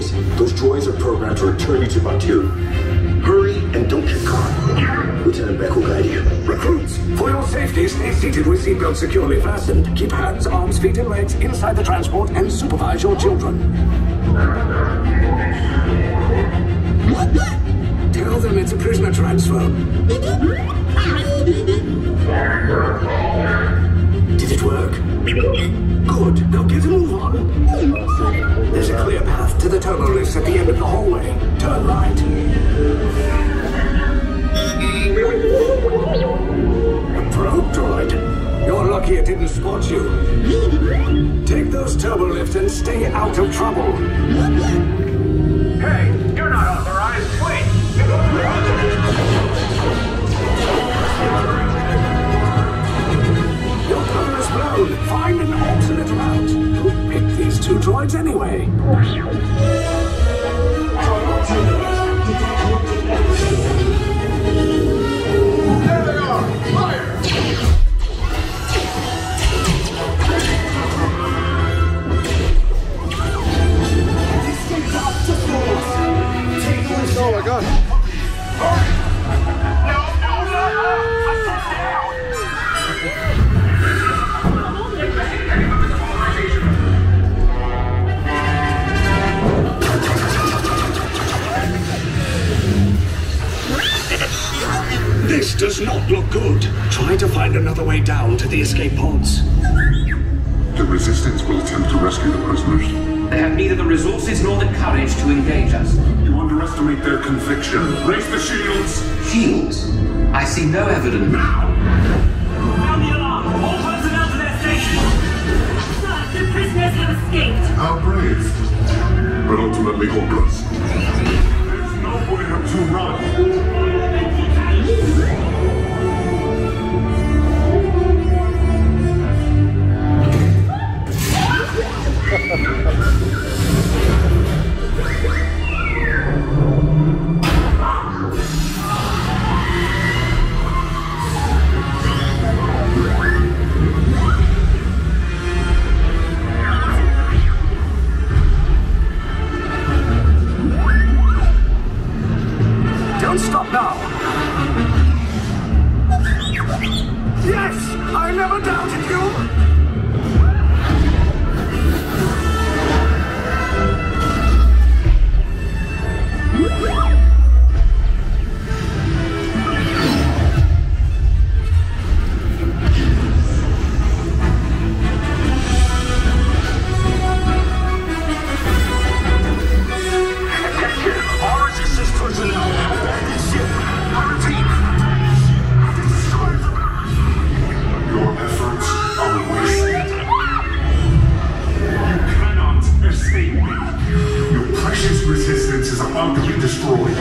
case, those droids are programmed to return you to Batuu. Hurry and don't get caught. Lieutenant Beck will guide you. Recruits, for your safety, stay seated with seatbelts securely fastened. Keep hands, arms, feet, and legs inside the transport and supervise your children. Tell them it's a prisoner transfer. Did it work? Good. Now get a move on. There's a clear path to the turbo lifts at the end of the hallway. Turn right. A probe droid. You're lucky it didn't spot you. Take those turbo lifts and stay out of trouble. Hey, you're not authorized. Wait. Your cover is blown. Find an alternate route. Who picked these two droids anyway? There they are. Fire! Oh my god. This does not look good. Try to find another way down to the escape pods. The Resistance will attempt to rescue the prisoners. They have neither the resources nor the courage to engage us. You underestimate their conviction. Raise the shields! Shields? I see no evidence. Sound the alarm! All personnel to their stations! Sir, the prisoners have escaped! How brave, but ultimately hopeless. There's nowhere to run. Don't stop now. Yes! I never doubted you! Resistance is about to be destroyed.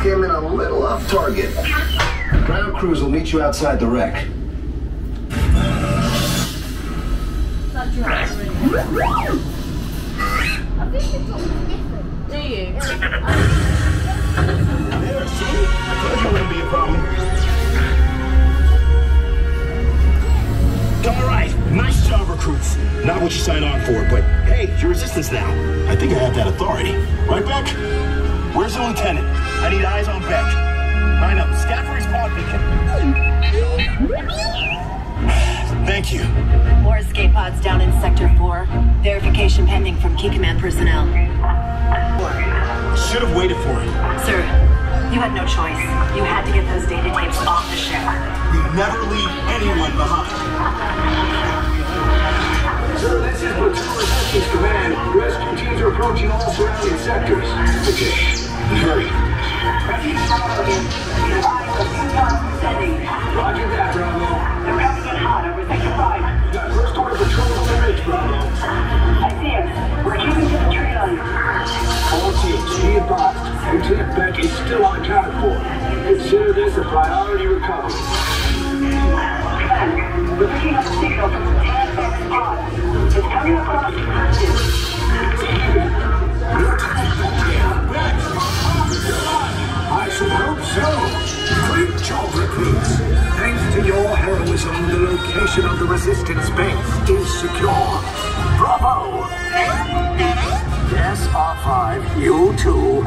Came in a little off target. Ground crews will meet you outside the wreck. Do you? There, see? I told you it wouldn't be a problem. Alright, nice job, recruits. Not what you signed on for, but hey, you're Resistance now. I think I have that authority. Right, Beck? Where's the lieutenant? I need eyes on Beck. Line up. Scout for his pod beacon. Thank you. More escape pods down in Sector 4. Verification pending from Key Command personnel. Should have waited for it. Sir, you had no choice. You had to get those data tapes off the ship. We never leave anyone behind. Sir, this is Platoon Resistance Command. approaching all surrounding sectors. Okay, and hurry. Roger that, Bravo. They're coming in hot over Sector 5. Got first order patrol on the ridge, Bravo. I see him. We're keeping to the tree line. All teams, be advised. Lieutenant Beck is still unaccounted for. Consider this a priority recovery. Command, we're picking up a signal from Lieutenant Beck's pod. It's coming across the cruises. I should hope so. Great job, recruits. Thanks to your heroism, the location of the resistance base is secure. Bravo! Yes, R5, you too.